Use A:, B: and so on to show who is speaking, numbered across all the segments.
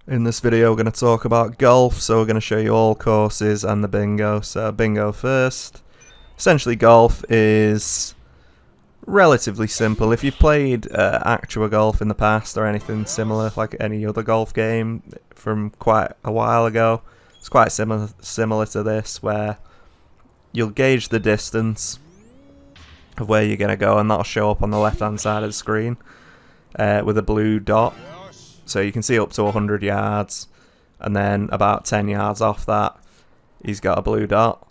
A: In this video we're going to talk about golf, so we're going to show you all courses and the bingo. So bingo first. Essentially golf is relatively simple. If you've played Actua Golf in the past or anything similar, like any other golf game from quite a while ago, it's quite similar to this, where you'll gauge the distance of where you're going to go, and that'll show up on the left hand side of the screen with a blue dot. So you can see up to 100 yards, and then about 10 yards off that, he's got a blue dot.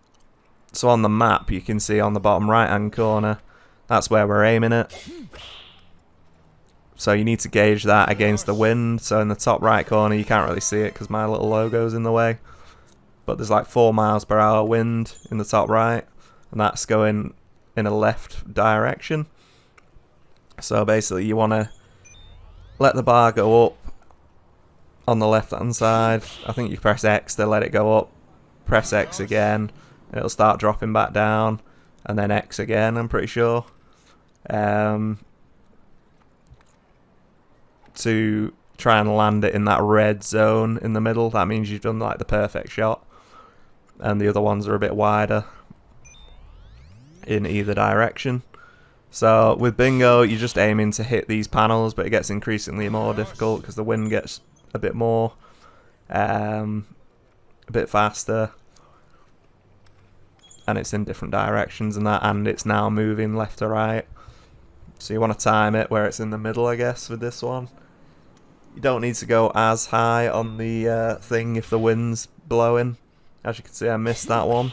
A: So on the map, you can see on the bottom right-hand corner, that's where we're aiming it. So you need to gauge that against the wind. So in the top right corner, you can't really see it because my little logo's in the way. But there's like 4 miles per hour wind in the top right, and that's going in a left direction. So basically, you want to let the bar go up on the left hand side. I think you press X to let it go up, press X again, and it'll start dropping back down, and then X again, I'm pretty sure, to try and land it in that red zone in the middle. That means you've done like the perfect shot, and the other ones are a bit wider in either direction. So with bingo, you're just aiming to hit these panels, but it gets increasingly more difficult because the wind gets a bit more, a bit faster, and it's in different directions and that, and it's now moving left to right. So you want to time it where it's in the middle, I guess, with this one. You don't need to go as high on the thing if the wind's blowing. As you can see, I missed that one,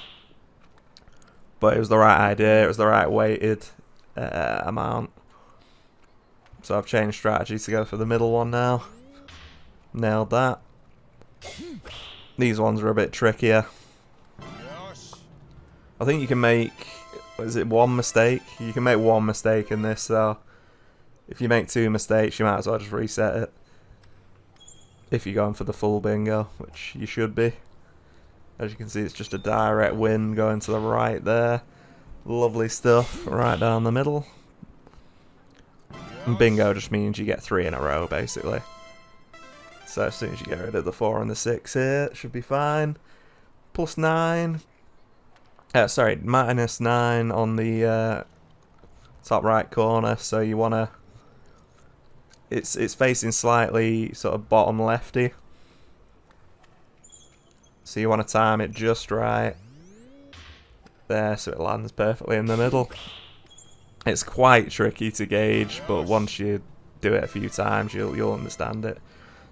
A: but it was the right idea. It was the right weighted amount. So I've changed strategy to go for the middle one now. Nailed that. These ones are a bit trickier. I think you can make, is it one mistake? You can make one mistake in this, so if you make 2 mistakes, you might as well just reset it. If you're going for the full bingo, which you should be. As you can see, it's just a direct wind going to the right there. Lovely stuff, right down the middle. And bingo just means you get 3 in a row, basically. So as soon as you get rid of the 4 and the 6 here, it should be fine. Plus 9. Sorry, minus 9 on the top right corner. So you want to... It's facing slightly sort of bottom lefty. So you want to time it just right. There, so it lands perfectly in the middle. It's quite tricky to gauge, but once you do it a few times, you'll understand it.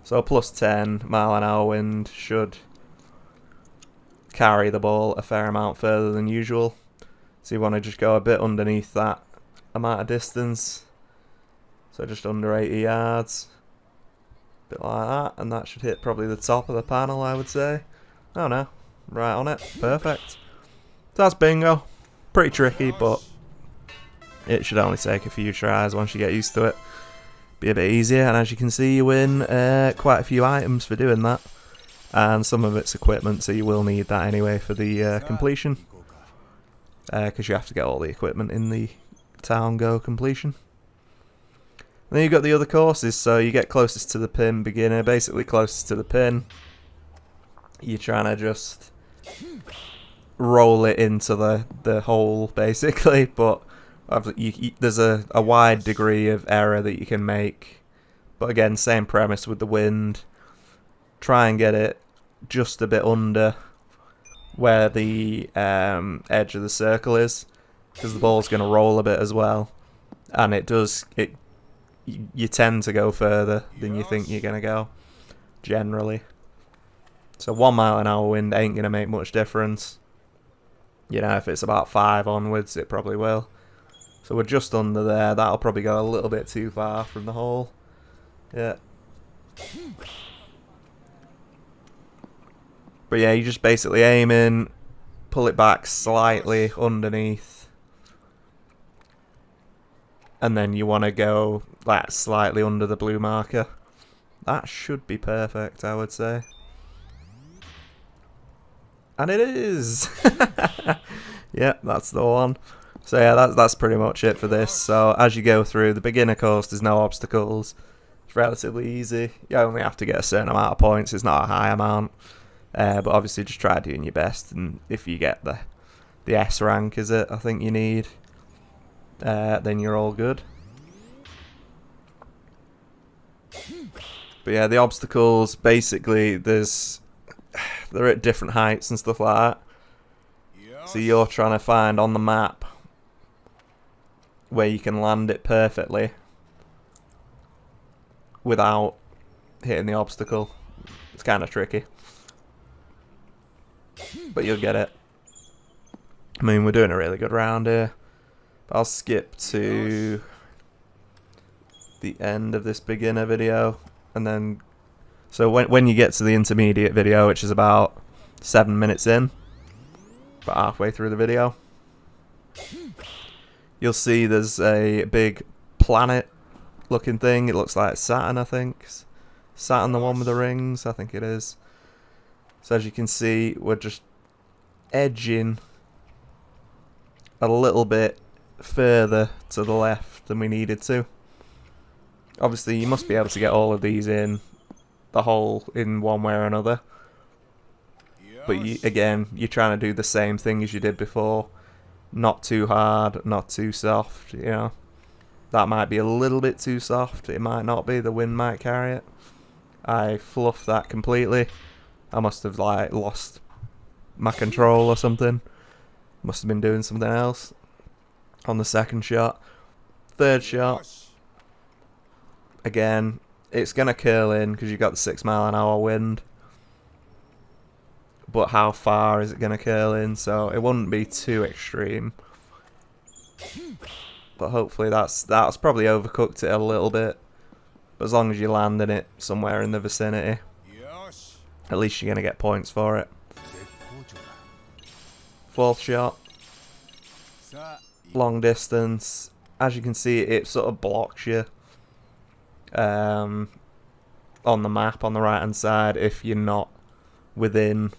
A: So plus 10 mile an hour wind should carry the ball a fair amount further than usual. So you want to just go a bit underneath that amount of distance. So just under 80 yards. A bit like that, and that should hit probably the top of the panel, I would say. Oh no, right on it, perfect. So that's bingo. Pretty tricky, but it should only take a few tries once you get used to it. Be a bit easier, and as you can see, you win quite a few items for doing that, and some of it's equipment, so you will need that anyway for the completion, because you have to get all the equipment in the Town Go completion. And then you've got the other courses, so you get closest to the pin, beginner, basically closest to the pin. You're trying to just roll it into the hole, basically, but there's a wide degree of error that you can make. But again, same premise with the wind. Try and get it just a bit under where the edge of the circle is, because the ball's going to roll a bit as well, and you tend to go further than you think you're going to go, generally. So 1 mile an hour wind ain't going to make much difference. You know, if it's about 5 onwards, it probably will. So we're just under there. That'll probably go a little bit too far from the hole. Yeah. But yeah, you just basically aim in, pull it back slightly underneath, and then you want to go like slightly under the blue marker. That should be perfect, I would say. And it is! Yeah, that's the one. So yeah, that's pretty much it for this. So as you go through the beginner course, there's no obstacles. It's relatively easy. You only have to get a certain amount of points. It's not a high amount. But obviously just try doing your best, and if you get the S rank, is it, I think you need, then you're all good. But yeah, the obstacles, basically, they're at different heights and stuff like that. So you're trying to find on the map where you can land it perfectly without hitting the obstacle. It's kind of tricky, but you'll get it. I mean, we're doing a really good round here. But I'll skip to the end of this beginner video, and then so when you get to the intermediate video, which is about 7 minutes in, about halfway through the video, you'll see there's a big planet looking thing. It looks like Saturn, I think. Saturn, the one with the rings, I think it is. So as you can see, we're just edging a little bit further to the left than we needed to. Obviously, you must be able to get all of these in the hole in one way or another. But again, you're trying to do the same thing as you did before. Not too hard, not too soft, you know. That might be a little bit too soft. It might not be. The wind might carry it. I fluffed that completely. I must have like lost my control or something. Must have been doing something else on the second shot. Third shot, again, it's going to curl in because you've got the 6 mile an hour wind. But how far is it going to curl in? So it wouldn't be too extreme. But hopefully that's probably overcooked it a little bit. But as long as you land in it somewhere in the vicinity, at least you're going to get points for it. Fourth shot, long distance. As you can see, it sort of blocks you on the map on the right hand side if you're not within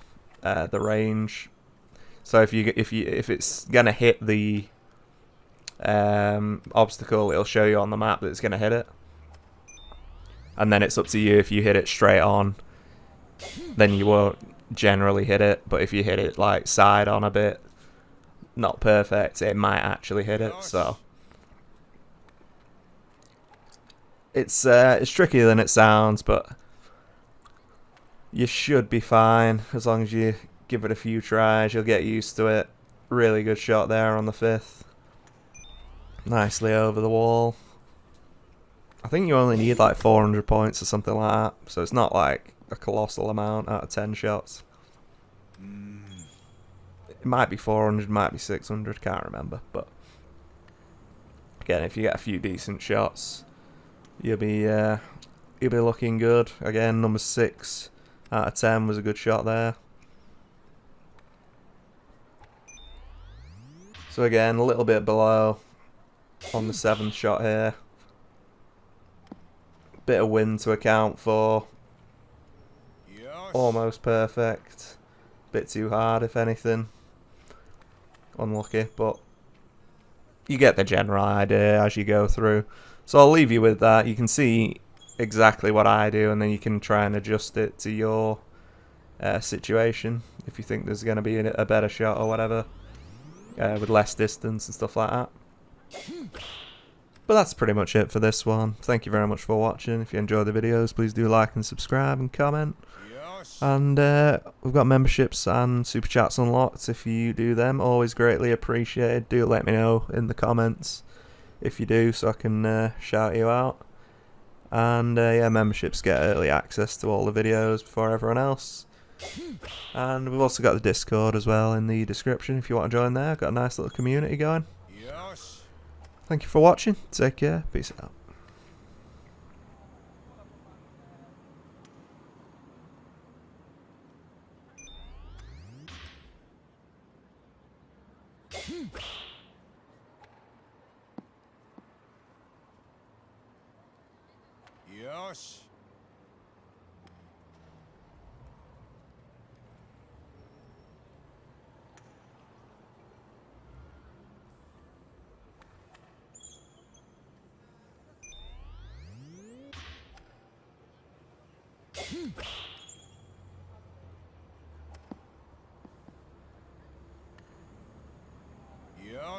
A: the range. So if it's gonna hit the obstacle, it'll show you on the map that it's gonna hit it, and then it's up to you. If you hit it straight on, then you won't generally hit it, but if you hit it like side on a bit, not perfect, it might actually hit it. So it's trickier than it sounds, but you should be fine as long as you give it a few tries. You'll get used to it. Really good shot there on the 5th. Nicely over the wall. I think you only need like 400 points or something like that, so it's not like a colossal amount out of 10 shots. It might be 400, might be 600, can't remember. But again, if you get a few decent shots, you'll be looking good. Again, number 6 out of 10 was a good shot there. So again, a little bit below on the 7th shot here. Bit of wind to account for. Almost perfect. Bit too hard, if anything. Unlucky, but you get the general idea as you go through. So I'll leave you with that. You can see exactly what I do, and then you can try and adjust it to your situation if you think there's going to be a better shot or whatever, with less distance and stuff like that. But that's pretty much it for this one. Thank you very much for watching. If you enjoyed the videos, please do like and subscribe and comment. And we've got memberships and super chats unlocked. If you do them, always greatly appreciated. Do let me know in the comments if you do, so I can shout you out. And yeah, memberships get early access to all the videos before everyone else. And we've also got the Discord as well in the description if you want to join there. Got a nice little community going. Thank you for watching. Take care. Peace out.
B: Yosh. よ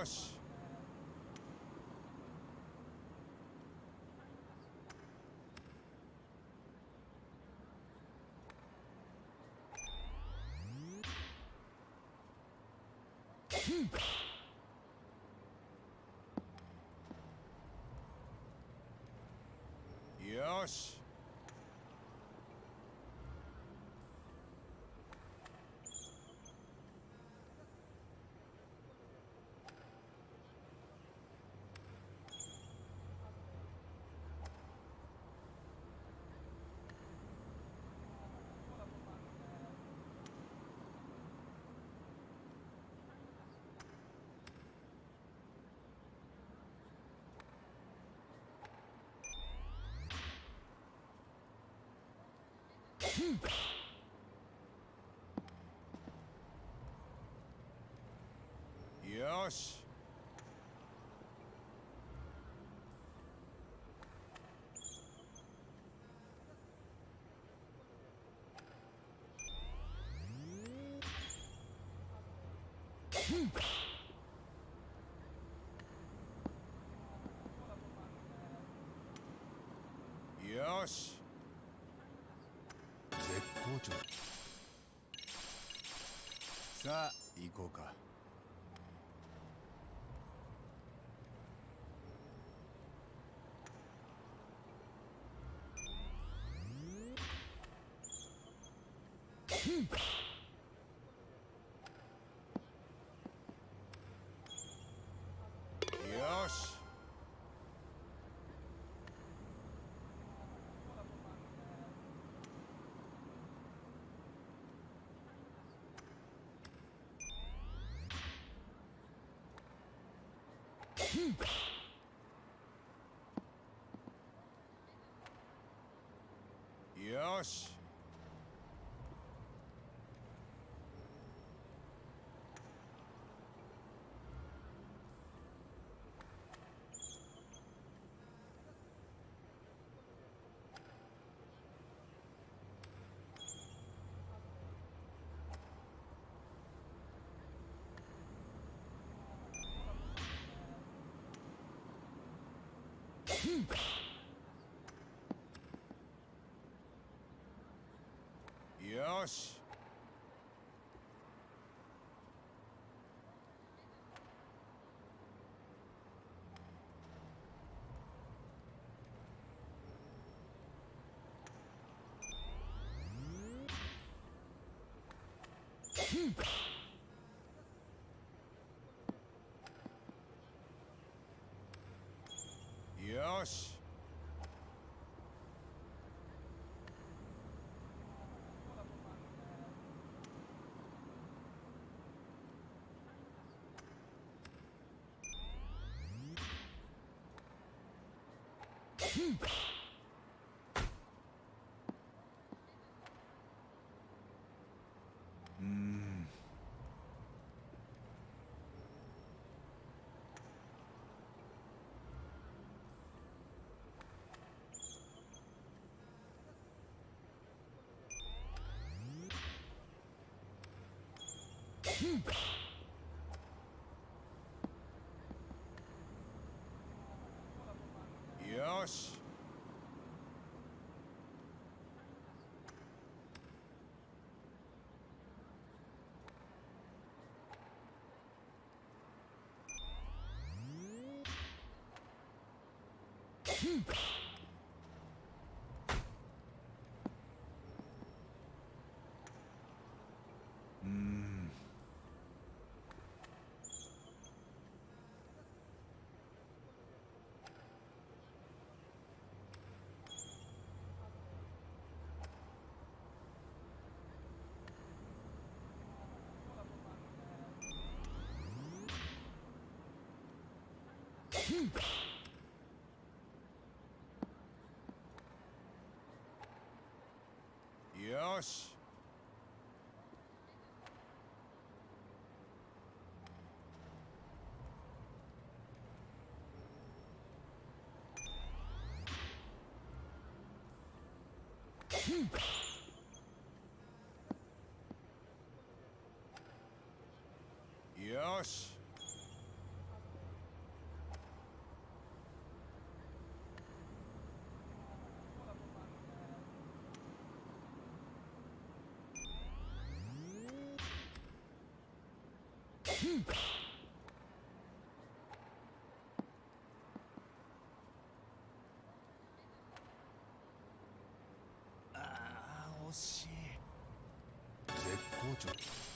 B: し。よし。よし。よし。絶好調。さあ行こうか。よし。よし。よし。よし。よし。よし。よし。ああ、惜しい。絶好調。